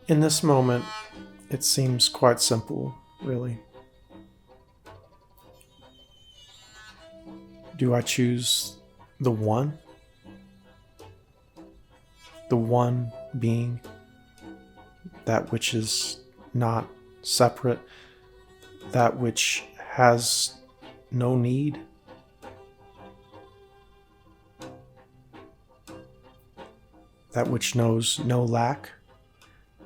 In this moment, it seems quite simple, really. Do I choose the one? The one being that which is not separate, that which has no need? That which knows no lack?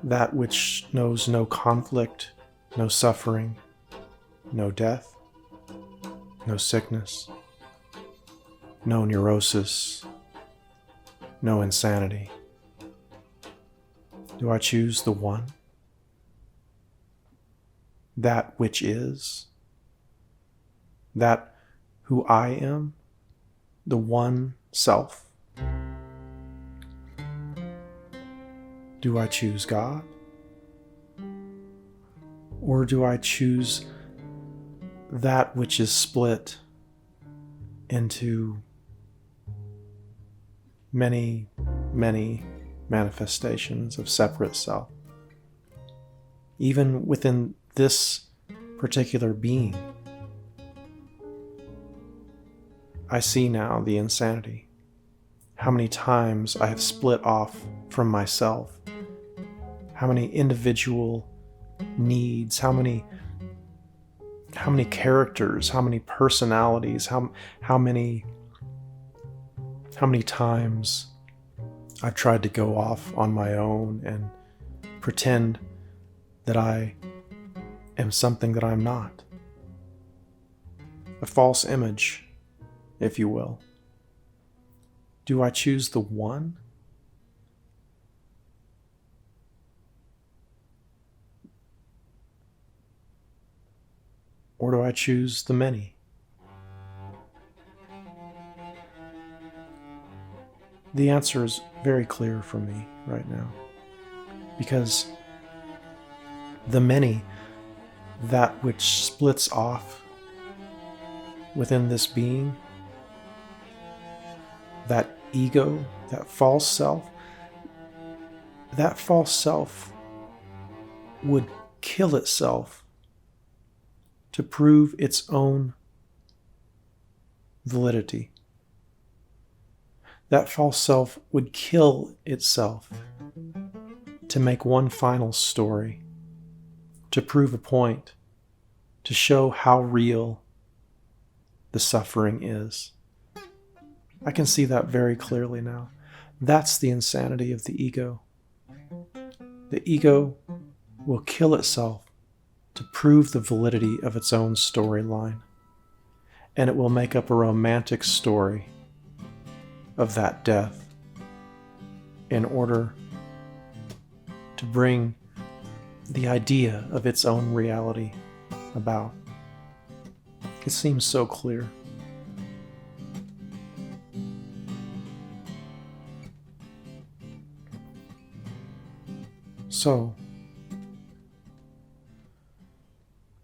That which knows no conflict, no suffering, no death, no sickness, no neurosis, no insanity? Do I choose the one? That which is? That who I am? The one self? Do I choose God? Or do I choose that which is split into many, many manifestations of separate self? Even within this particular being, I see now the insanity. How many times I have split off from myself. How many individual needs, how many characters, how many personalities, how many times I've tried to go off on my own and pretend that I am something that I'm not. A false image, if you will. Do I choose the one? Or do I choose the many? The answer is very clear for me right now. Because the many, that which splits off within this being, that ego, that false self would kill itself to prove its own validity. That false self would kill itself to make one final story, to prove a point, to show how real the suffering is. I can see that very clearly now. That's the insanity of the ego. The ego will kill itself to prove the validity of its own storyline, and it will make up a romantic story of that death in order to bring the idea of its own reality about. It seems so clear. So,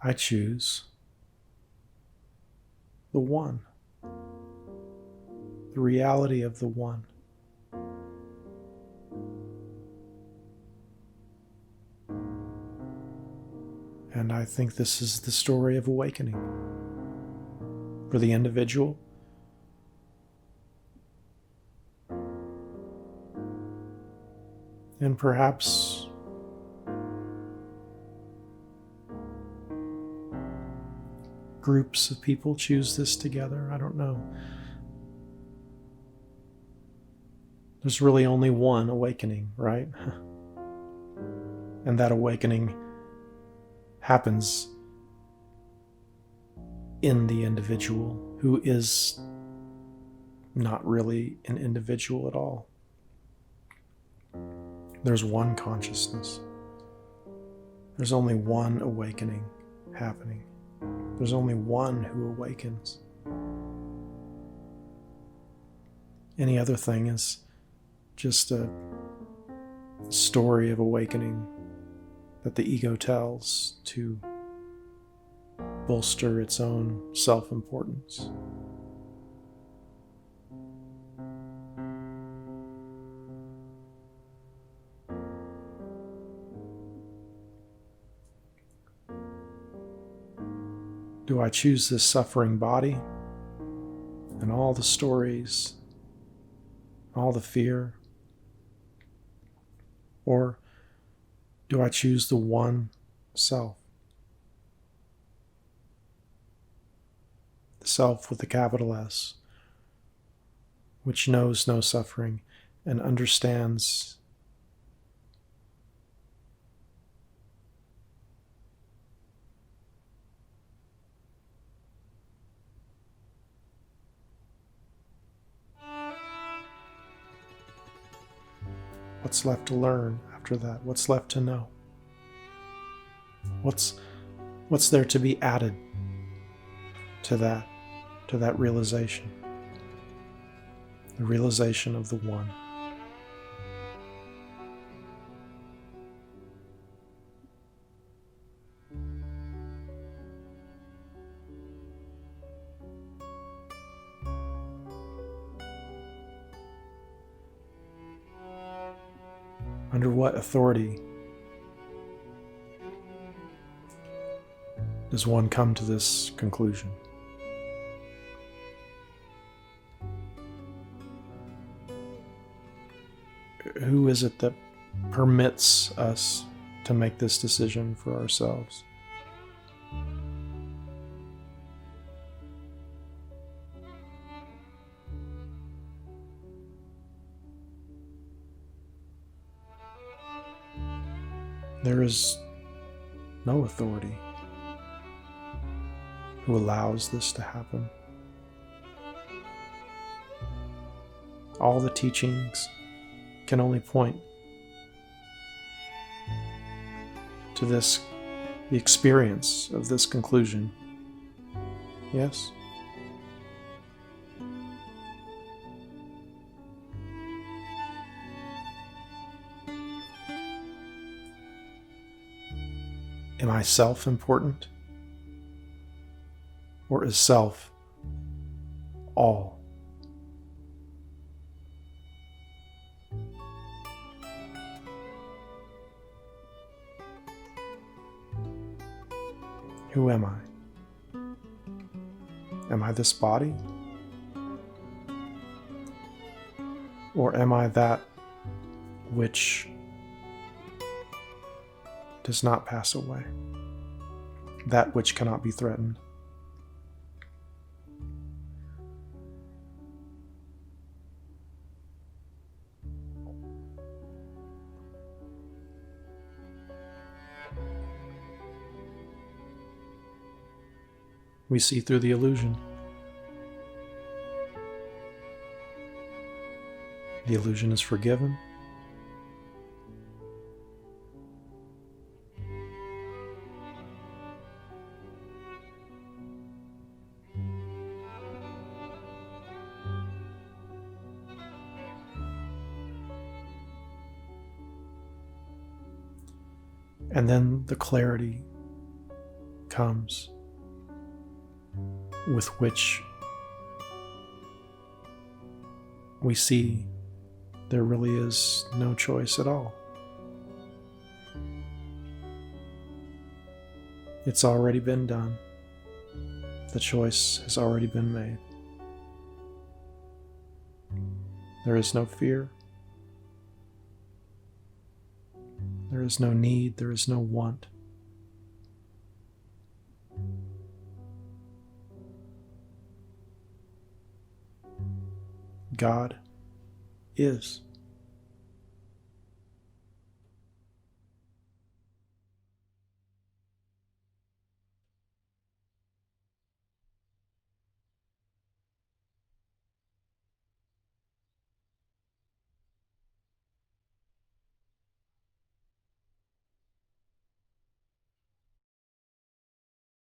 I choose the one, the reality of the one. And I think this is the story of awakening for the individual, and perhaps groups of people choose this together. I don't know. There's really only one awakening, right? And that awakening happens in the individual, who is not really an individual at all. There's one consciousness. There's only one awakening happening. There's only one who awakens. Any other thing is just a story of awakening that the ego tells to bolster its own self-importance. Do I choose this suffering body and all the stories, all the fear? Or do I choose the one self? The self with a capital S, which knows no suffering and understands what's left to learn after that, what's left to know, what's there to be added to that realization, the realization of the one. Under what authority does one come to this conclusion? Who is it that permits us to make this decision for ourselves? There is no authority who allows this to happen. All the teachings can only point to the experience of this conclusion. Yes? Am I self-important? Or is self all? Who am I? Am I this body? Or am I that which does not pass away, that which cannot be threatened? We see through the illusion. The illusion is forgiven. And then the clarity comes with which we see there really is no choice at all. It's already been done. The choice has already been made. There is no fear. There is no need. There is no want. God is.